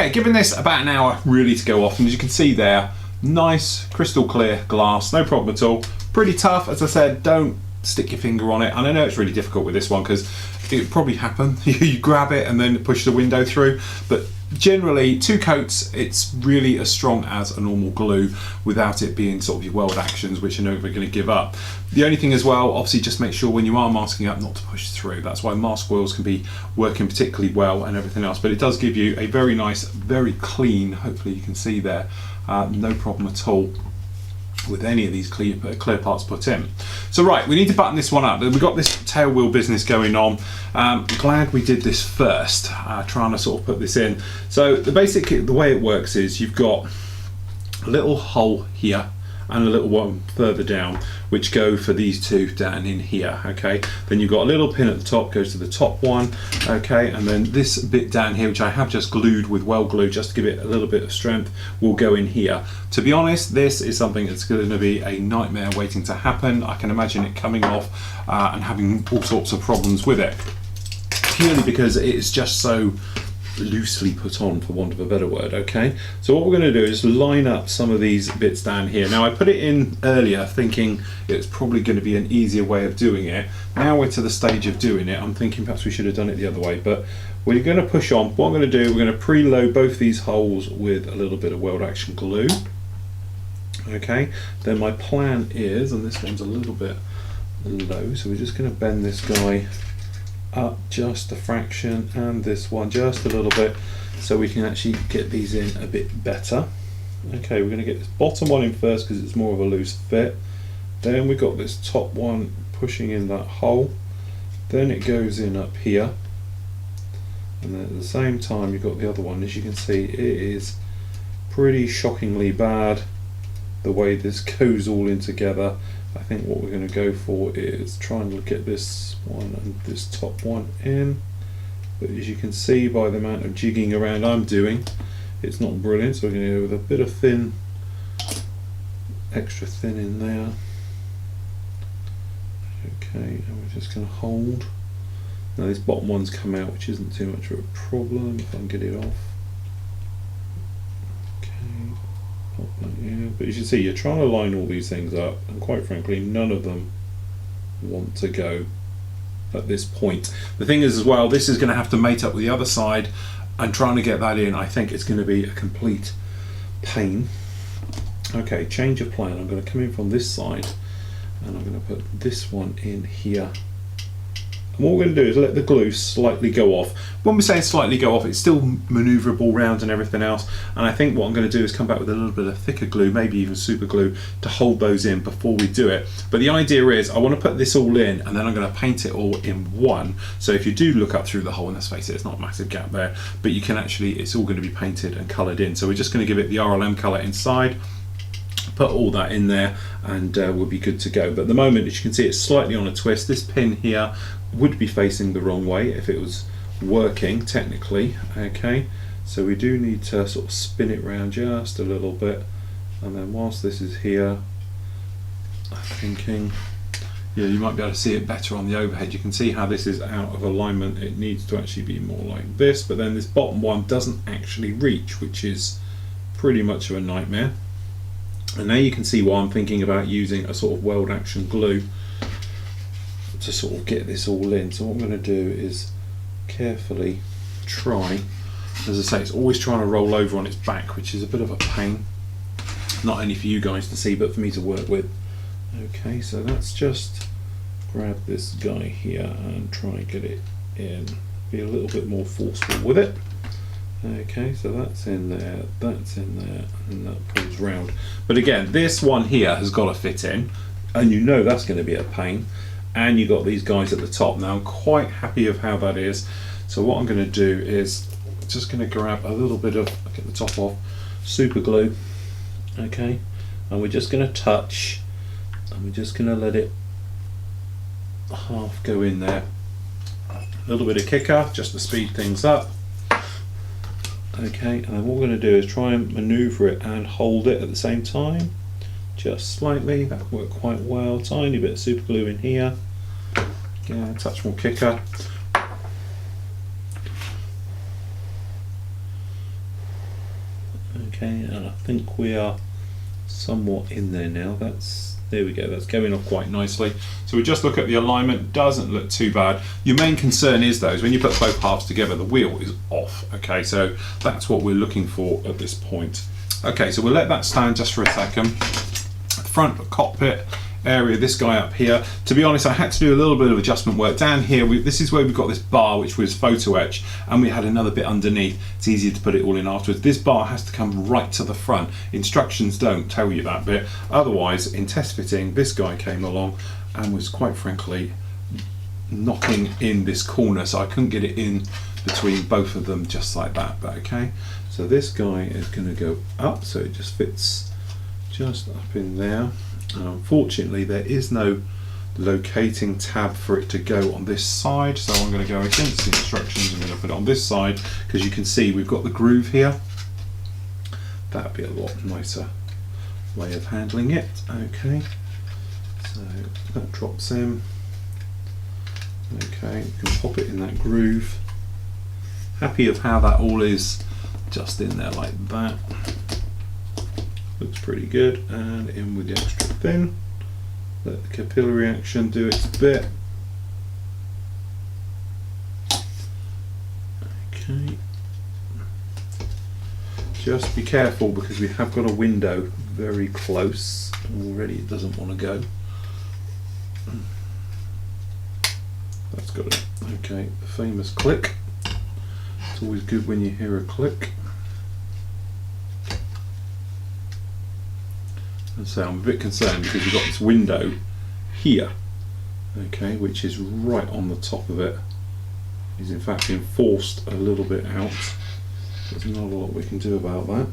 Okay, giving this about an hour really to go off, and as you can see there, nice crystal clear glass, no problem at all. Pretty tough, as I said, don't stick your finger on it. And I know it's really difficult with this one because it probably happen. You grab it and then push the window through, but generally 2 coats, it's really as strong as a normal glue without it being sort of your weld actions, which you're never going to give up. The only thing as well, obviously, just make sure when you are masking up not to push through. That's why mask oils can be working particularly well and everything else, but it does give you a very nice, very clean, hopefully you can see there, no problem at all with any of these clear parts put in. So right, we need to button this one up. We've got this tail wheel business going on. Glad we did this first, trying to sort of put this in. So the way it works is you've got a little hole here and a little one further down, which go for these 2 down in here, okay? Then you've got a little pin at the top, goes to the top one, okay? And then this bit down here, which I have just glued with weld glue just to give it a little bit of strength, will go in here. To be honest, this is something that's going to be a nightmare waiting to happen. I can imagine it coming off and having all sorts of problems with it, purely because it is just so loosely put on, for want of a better word, okay? So what we're going to do is line up some of these bits down here. Now, I put it in earlier thinking it's probably going to be an easier way of doing it. Now we're to the stage of doing it, I'm thinking perhaps we should have done it the other way, but we're going to push on. What I'm going to do, we're going to preload both these holes with a little bit of weld action glue, okay? Then my plan is, and this one's a little bit low, so we're just going to bend this guy up just a fraction and this one just a little bit so we can actually get these in a bit better. Okay, we're going to get this bottom one in first because it's more of a loose fit. Then we've got this top one pushing in that hole. Then it goes in up here. And then at the same time you've got the other one. As you can see, it is pretty shockingly bad the way this goes all in together. I think what we're going to go for is try and get this one and this top one in, but as you can see by the amount of jigging around I'm doing, it's not brilliant, so we're going to go with a bit of thin, extra thin in there. Okay, and we're just going to hold. Now this bottom one's come out, which isn't too much of a problem if I can get it off. Yeah, but as you see, you're trying to line all these things up, and quite frankly, none of them want to go at this point. The thing is as well, this is going to have to mate up with the other side, and trying to get that in, I think it's going to be a complete pain. Okay, change of plan. I'm going to come in from this side, and I'm going to put this one in here. And what we're going to do is let the glue slightly go off. When we say slightly go off, it's still manoeuvrable round and everything else. And I think what I'm going to do is come back with a little bit of thicker glue, maybe even super glue, to hold those in before we do it. But the idea is I want to put this all in, and then I'm going to paint it all in one. So if you do look up through the hole, and let's face it, it's not a massive gap there, but you can actually, it's all going to be painted and coloured in. So we're just going to give it the RLM colour inside, put all that in there, and we'll be good to go. But at the moment, as you can see, it's slightly on a twist. This pin here would be facing the wrong way if it was working technically, okay? So we do need to sort of spin it round just a little bit, and then whilst this is here, I'm thinking, yeah, you might be able to see it better on the overhead. You can see how this is out of alignment. It needs to actually be more like this, but then this bottom one doesn't actually reach, which is pretty much of a nightmare. And now you can see why I'm thinking about using a sort of weld action glue to sort of get this all in. So what I'm going to do is carefully try, as I say, it's always trying to roll over on its back, which is a bit of a pain, not only for you guys to see but for me to work with. Okay, so let's just grab this guy here and try and get it in, be a little bit more forceful with it. Okay, so that's in there, and that pulls round. But again, this one here has got to fit in, and you know that's going to be a pain. And you've got these guys at the top. Now I'm quite happy of how that is. So what I'm going to do is just going to grab a little bit of, get the top off, super glue, okay, and we're just going to touch, and we're just going to let it half go in there. A little bit of kicker just to speed things up. Okay, and then what we're going to do is try and maneuver it and hold it at the same time, just slightly. That will work quite well. Tiny bit of super glue in here, yeah, a touch more kicker. Okay, and I think we are somewhat in there now. There we go, that's going off quite nicely. So we just look at the alignment, doesn't look too bad. Your main concern is though, is when you put both halves together, the wheel is off. Okay, so that's what we're looking for at this point. Okay, so we'll let that stand just for a second. The front cockpit area, this guy up here, to be honest, I had to do a little bit of adjustment work down here. This is where we've got this bar which was photo etch, and we had another bit underneath. It's easier to put it all in afterwards. This bar has to come right to the front. Instructions don't tell you that bit. Otherwise, in test fitting, this guy came along and was quite frankly knocking in this corner, so I couldn't get it in between both of them just like that. But okay, so this guy is going to go up, so it just fits just up in there. And unfortunately there is no locating tab for it to go on this side, so I'm going to go against the instructions. I'm going to put it on this side because you can see we've got the groove here. That'd be a lot nicer way of handling it. Okay, so that drops in. Okay, you can pop it in that groove. Happy of how that all is just in there like that. Looks pretty good, and in with the extra thin. Let the capillary action do its bit. Okay. Just be careful because we have got a window very close. Already it doesn't want to go. That's got it. Okay, the famous click. It's always good when you hear a click. And so I'm a bit concerned because you've got this window here, okay, which is right on the top of it. It's in fact being forced a little bit out. There's not a lot we can do about that.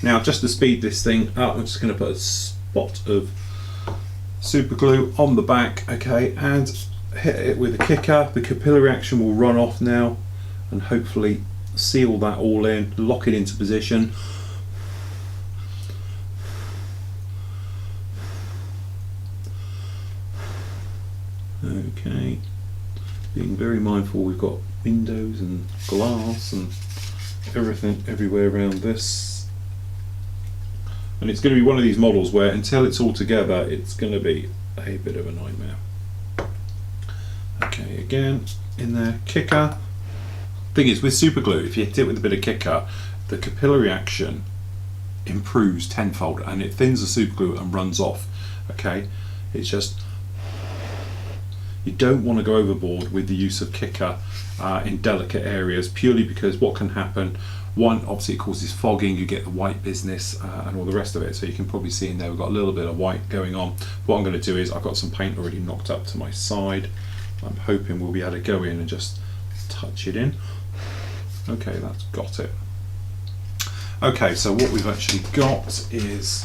Now, just to speed this thing up, I'm just going to put a spot of super glue on the back, okay, and hit it with a kicker. The capillary action will run off now and hopefully seal that all in, lock it into position. Okay, being very mindful, we've got windows and glass and everything everywhere around this, and it's going to be one of these models where until it's all together it's going to be a bit of a nightmare. Okay, again in there, kicker. Thing is, with super glue, if you hit it with a bit of kicker, the capillary action improves tenfold and it thins the super glue and runs off. Okay, it's just, you don't want to go overboard with the use of kicker in delicate areas, purely because what can happen, one, obviously it causes fogging, you get the white business and all the rest of it. So you can probably see in there we've got a little bit of white going on. What I'm going to do is I've got some paint already knocked up to my side. I'm hoping we'll be able to go in and just touch it in. Okay, that's got it. Okay, so what we've actually got is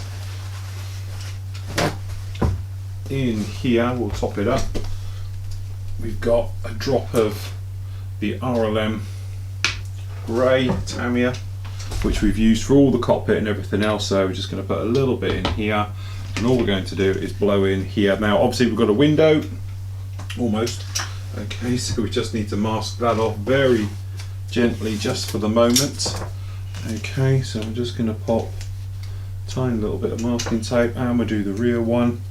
in here, we'll top it up. We've got a drop of the RLM grey Tamiya, which we've used for all the cockpit and everything else, so we're just going to put a little bit in here, and all we're going to do is blow in here. Now obviously we've got a window, almost, okay, so we just need to mask that off very gently just for the moment. Okay, so I'm just going to pop a tiny little bit of masking tape, and we'll do the rear one,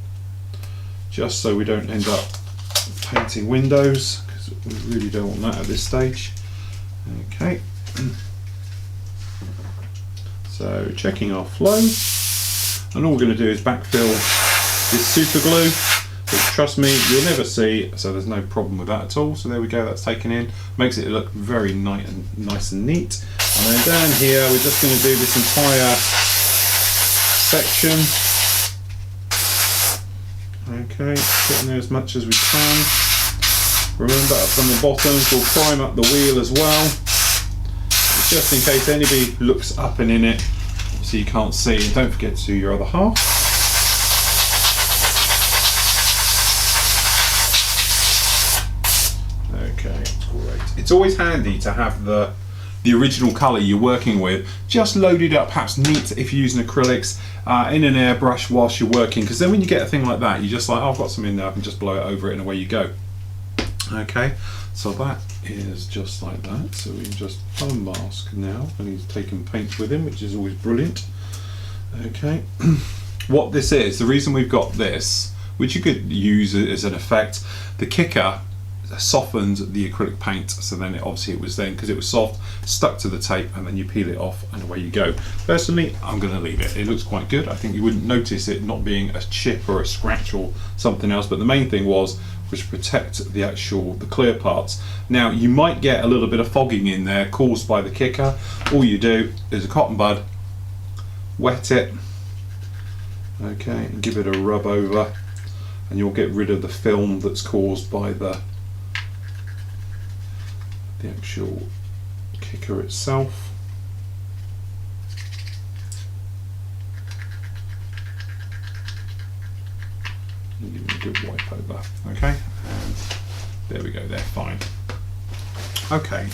just so we don't end up painting windows, because we really don't want that at this stage. Okay, so checking our flow, and all we're going to do is backfill this super glue, which trust me you'll never see, so there's no problem with that at all. So there we go, that's taken in, makes it look very nice and neat. And then down here we're just going to do this entire section. Okay, put in there as much as we can. Remember, from the bottoms we'll prime up the wheel as well, just in case anybody looks up and in it, so you can't see. And don't forget to do your other half. Okay, great. It's always handy to have the original colour you're working with just loaded up, perhaps neat if you're using acrylics, in an airbrush whilst you're working, because then when you get a thing like that, you're just like, oh, I've got some in there, I can just blow it over it and away you go. Okay, so that is just like that, so we can just unmask now, and he's taken paint with him, which is always brilliant. Okay, what this is, the reason we've got this, which you could use as an effect, the kicker softened the acrylic paint, so then it was then, because it was soft, stuck to the tape, and then you peel it off and away you go. Personally, I'm going to leave it. It looks quite good. I think you wouldn't notice it not being a chip or a scratch or something else, but the main thing was to protect the clear parts. Now you might get a little bit of fogging in there caused by the kicker. All you do is a cotton bud, wet it, okay, and give it a rub over, and you'll get rid of the film that's caused by the actual kicker itself. And give it a good wipe over, okay, and there we go, they're fine. Okay,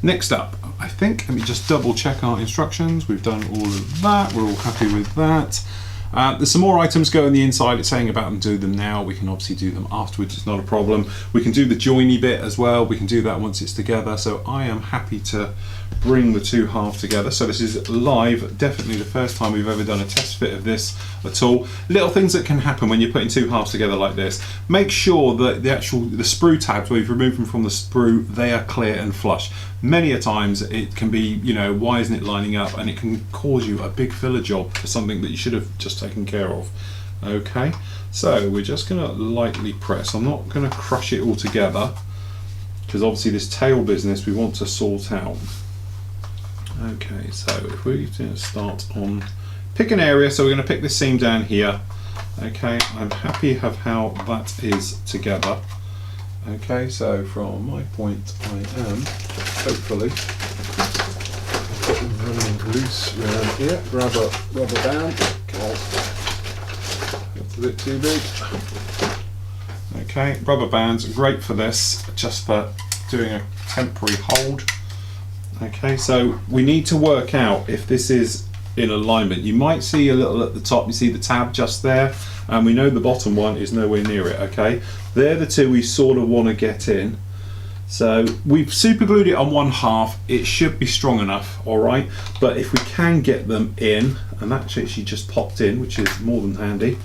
next up, I think, let me just double check our instructions. We've done all of that, we're all happy with that. There's some more items go on the inside. It's saying about them, do them now. We can obviously do them afterwards, it's not a problem. We can do the joiny bit as well. We can do that once it's together. So I am happy to bring the two halves together. So this is live, definitely the first time we've ever done a test fit of this at all. Little things that can happen when you're putting two halves together like this. Make sure that the sprue tabs, where you've removed them from the sprue, they are clear and flush. Many a times it can be, you know, why isn't it lining up, and it can cause you a big filler job for something that you should have just taken care of. Okay, so we're just going to lightly press. I'm not going to crush it all together, because obviously this tail business we want to sort out. Okay, so if we're going to start on, pick an area, so we're going to pick this seam down here. Okay, I'm happy of how that is together. Okay, so from my point I am hopefully running loose around here. Grab a rubber band. That's a bit too big. Okay, rubber bands are great for this, just for doing a temporary hold. Okay, so we need to work out if this is in alignment. You might see a little at the top, you see the tab just there, and we know the bottom one is nowhere near it. Okay, they're the two we sort of want to get in. So we've super glued it on one half, it should be strong enough, all right, but if we can get them in, and that actually just popped in, which is more than handy,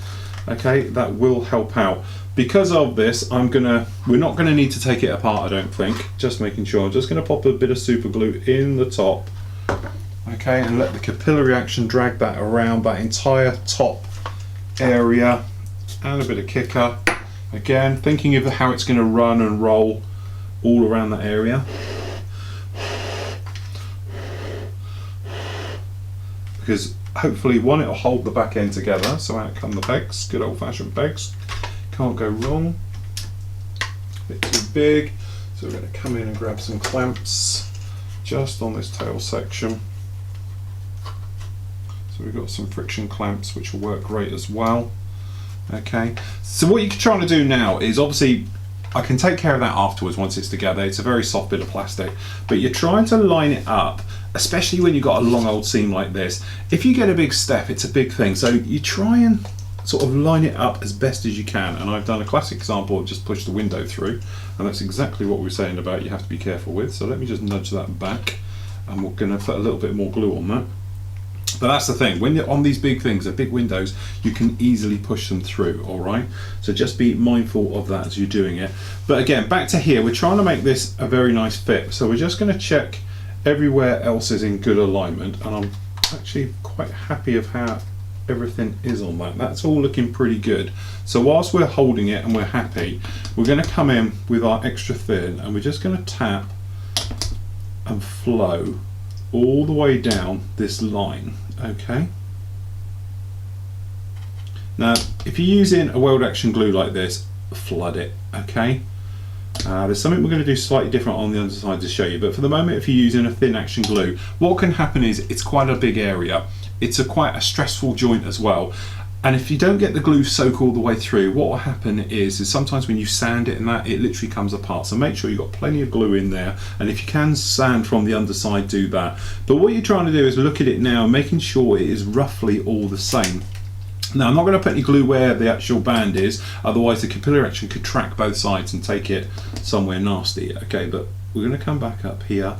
okay, that will help out. Because of this, we're not gonna need to take it apart, I don't think. Just making sure. I'm just gonna pop a bit of super glue in the top, okay, and let the capillary action drag that around that entire top area, and a bit of kicker. Again, thinking of how it's gonna run and roll all around that area. Because hopefully, one, it'll hold the back end together, so out come the pegs, good old fashioned pegs. Can't go wrong. A bit too big, so we're going to come in and grab some clamps just on this tail section. So we've got some friction clamps which will work great as well. Okay, so what you're trying to do now is, obviously I can take care of that afterwards once it's together. It's a very soft bit of plastic, but you're trying to line it up, especially when you've got a long old seam like this. If you get a big step, it's a big thing, so you try and sort of line it up as best as you can. And I've done a classic example of just push the window through, and that's exactly what we were saying about you have to be careful with. So let me just nudge that back, and we're going to put a little bit more glue on that. But that's the thing, when you're on these big things, the big windows, you can easily push them through, all right? So just be mindful of that as you're doing it. But again, back to here, we're trying to make this a very nice fit. So we're just going to check everywhere else is in good alignment, and I'm actually quite happy of how everything is on that. That's all looking pretty good. So whilst we're holding it and we're happy, we're going to come in with our extra thin, and we're just going to tap and flow all the way down this line. Okay, now if you're using a weld action glue like this, flood it. Okay, there's something we're going to do slightly different on the underside to show you, but for the moment, if you're using a thin action glue, what can happen is it's quite a big area. It's quite a stressful joint as well, and if you don't get the glue soak all the way through, what will happen is sometimes when you sand it and that, it literally comes apart. So make sure you've got plenty of glue in there, and if you can sand from the underside, do that. But what you're trying to do is look at it now, making sure it is roughly all the same. Now I'm not going to put any glue where the actual band is, otherwise the capillary action could track both sides and take it somewhere nasty. Okay, but we're going to come back up here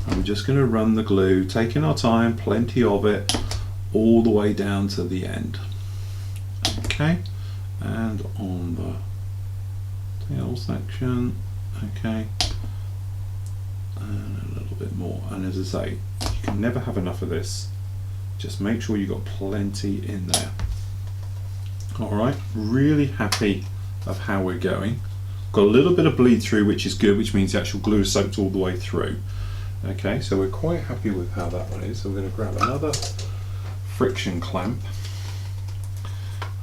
and we're just going to run the glue, taking our time, plenty of it, all the way down to the end. Okay, and on the tail section, okay, and a little bit more. And as I say, you can never have enough of this. Just make sure you've got plenty in there. Alright, really happy of how we're going. Got a little bit of bleed through, which is good, which means the actual glue is soaked all the way through. Okay, so we're quite happy with how that one is. So we're going to grab another friction clamp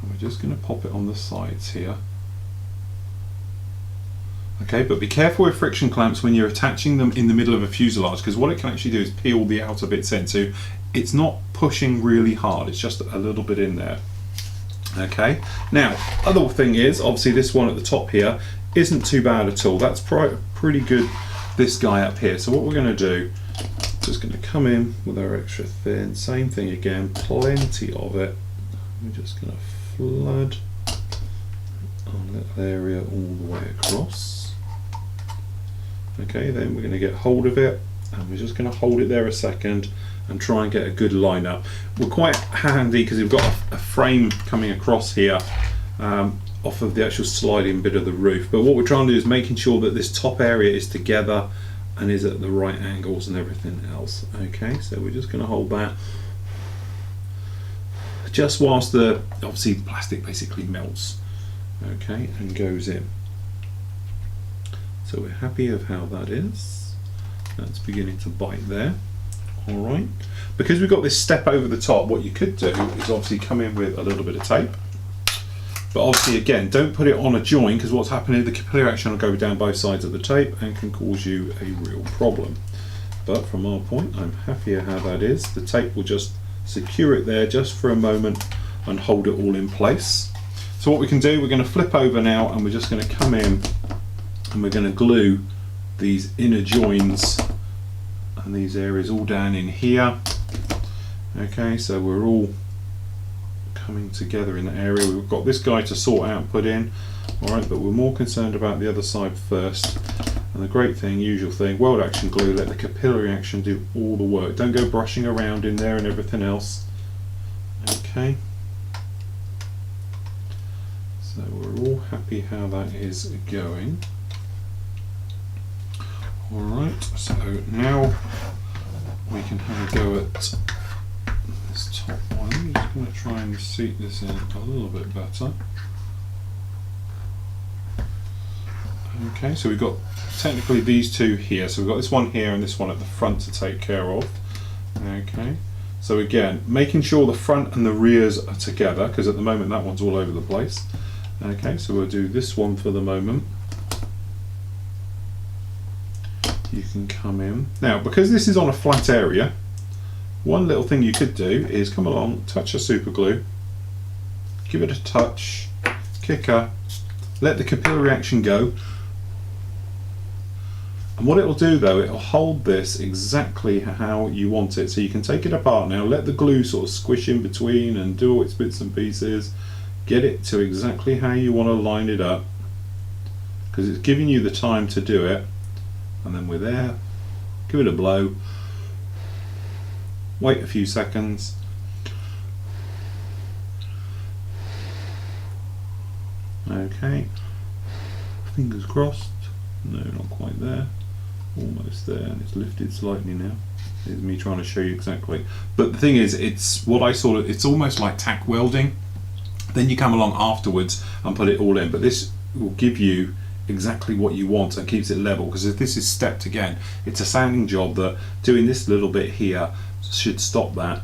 and we're just going to pop it on the sides here. Okay, but be careful with friction clamps when you're attaching them in the middle of a fuselage, because what it can actually do is peel the outer bits in. So it's not pushing really hard, it's just a little bit in there. Okay, now other thing is, obviously this one at the top here isn't too bad at all. That's pretty good, this guy up here. So what we're going to do, just going to come in with our extra thin, same thing again, plenty of it. We're just going to flood our little area all the way across. Okay, then we're going to get hold of it and we're just going to hold it there a second and try and get a good line up. We're quite handy because we've got a frame coming across here off of the actual sliding bit of the roof, but what we're trying to do is making sure that this top area is together and is at the right angles and everything else. Okay, so we're just going to hold that just whilst the obviously plastic basically melts, okay, and goes in. So we're happy of how that is. That's beginning to bite there. Alright, because we've got this step over the top, what you could do is obviously come in with a little bit of tape, but obviously again don't put it on a joint, because what's happening, the capillary action will go down both sides of the tape and can cause you a real problem. But from our point, I'm happier how that is. The tape will just secure it there just for a moment and hold it all in place. So what we can do, we're going to flip over now and we're just going to come in and we're going to glue these inner joins and these areas all down in here. Okay, so we're all coming together in the area. We've got this guy to sort out and put in, alright, but we're more concerned about the other side first. And the great thing, usual thing, weld action glue, let the capillary action do all the work. Don't go brushing around in there and everything else. Okay, so we're all happy how that is going. Alright, so now we can have a go at this top one. I'm just going to try and seat this in a little bit better. Okay, so we've got technically these two here. So we've got this one here and this one at the front to take care of. Okay, so again, making sure the front and the rears are together, because at the moment that one's all over the place. Okay, so we'll do this one for the moment. You can come in. Now, because this is on a flat area, one little thing you could do is come along, touch your super glue, give it a touch, kicker, let the capillary action go. And what it will do though, it will hold this exactly how you want it. So you can take it apart now, let the glue sort of squish in between and do all its bits and pieces, get it to exactly how you want to line it up, because it's giving you the time to do it. And then we're there, give it a blow, wait a few seconds, okay, fingers crossed, no, not quite there, almost there, and it's lifted slightly now. It's me trying to show you exactly, but the thing is, it's what I sort of, it's almost like tack welding. Then you come along afterwards and put it all in, but this will give you exactly what you want and keeps it level, because if this is stepped again, it's a sanding job that doing this little bit here should stop that.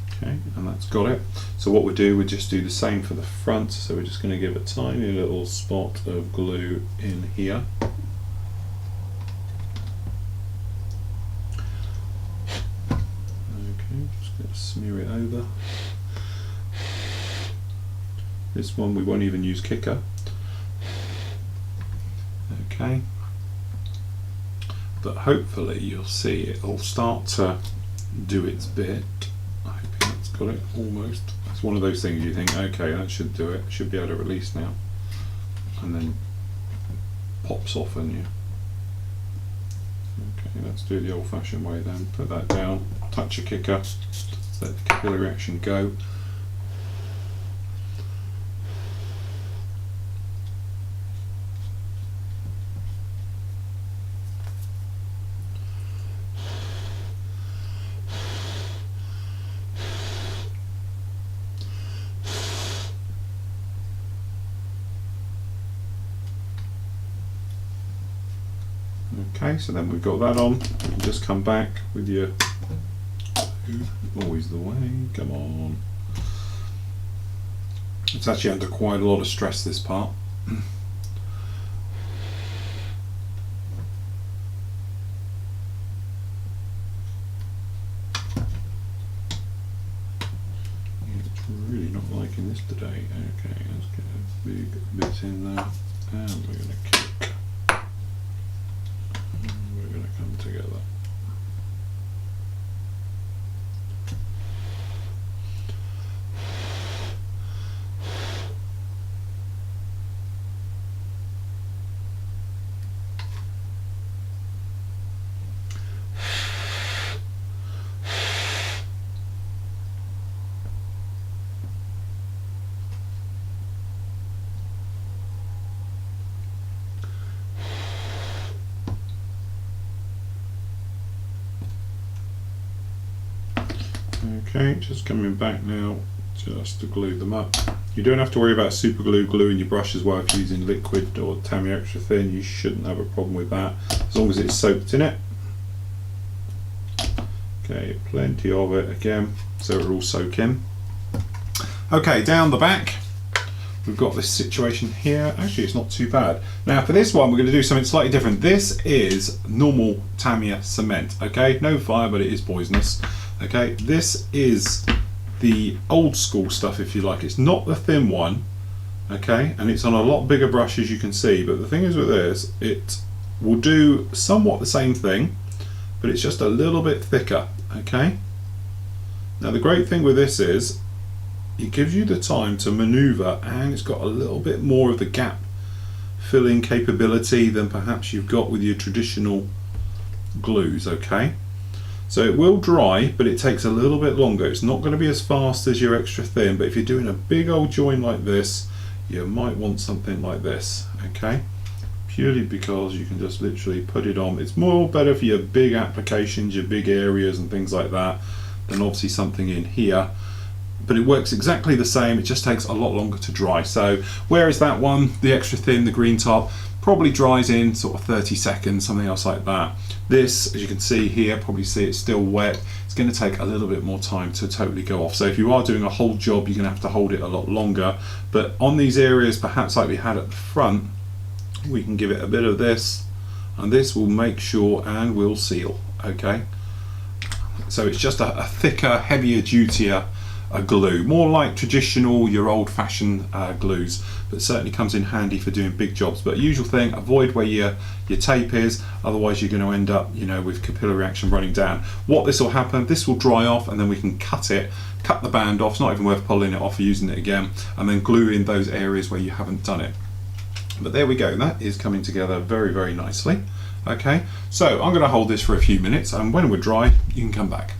Okay, and that's got it. So what we do, we just do the same for the front. So we're just going to give a tiny little spot of glue in here. Okay, just going to smear it over. This one we won't even use kicker. Okay, but hopefully you'll see it'll start to do its bit. I hope that's got it almost. It's one of those things you think, okay, that should do it. Should be able to release now. and then pops off on you. Okay, let's do it the old-fashioned way then. Put that down, touch your kicker, let the capillary action go. Okay, so then we've got that on. You can just come back with your, always the way, come on. It's actually under quite a lot of stress, this part. It's really not liking this today. Okay, let's get a big bit in there, and we're going to kick. We're going to come together. Okay, just coming back now just to glue them up. You don't have to worry about super glue gluing your brush as well if you're using liquid or Tamiya extra thin. You shouldn't have a problem with that as long as it's soaked in it. Okay, plenty of it again so it'll all soak in. Okay, down the back we've got this situation here. Actually, it's not too bad. Now for this one we're going to do something slightly different. This is normal Tamiya cement, okay? No fire, but it is poisonous. Okay, this is the old school stuff, if you like. It's not the thin one, okay, and it's on a lot bigger brush, as you can see, but the thing is with this, it will do somewhat the same thing, but it's just a little bit thicker, okay? Now the great thing with this is it gives you the time to maneuver, and it's got a little bit more of the gap filling capability than perhaps you've got with your traditional glues, okay? So it will dry, but it takes a little bit longer. It's not going to be as fast as your extra thin, but if you're doing a big old join like this, you might want something like this, okay? Purely because you can just literally put it on. It's more better for your big applications, your big areas and things like that, than obviously something in here. But it works exactly the same, it just takes a lot longer to dry. So whereas that one, the extra thin, the green top, probably dries in sort of 30 seconds, something else like that. This, as you can see here, probably see it's still wet. It's going to take a little bit more time to totally go off. So if you are doing a whole job, you're going to have to hold it a lot longer. But on these areas, perhaps like we had at the front, we can give it a bit of this, and this will make sure and will seal, okay? So it's just a thicker, heavier, dutier glue, more like traditional, your old-fashioned glues, but certainly comes in handy for doing big jobs. But usual thing, avoid where your tape is, otherwise you're going to end up, you know, with capillary action running down. What this will happen, this will dry off, and then we can cut the band off. It's not even worth pulling it off or using it again, and then glue in those areas where you haven't done it. But there we go, that is coming together very, very nicely. Okay, so I'm going to hold this for a few minutes, and when we're dry, you can come back.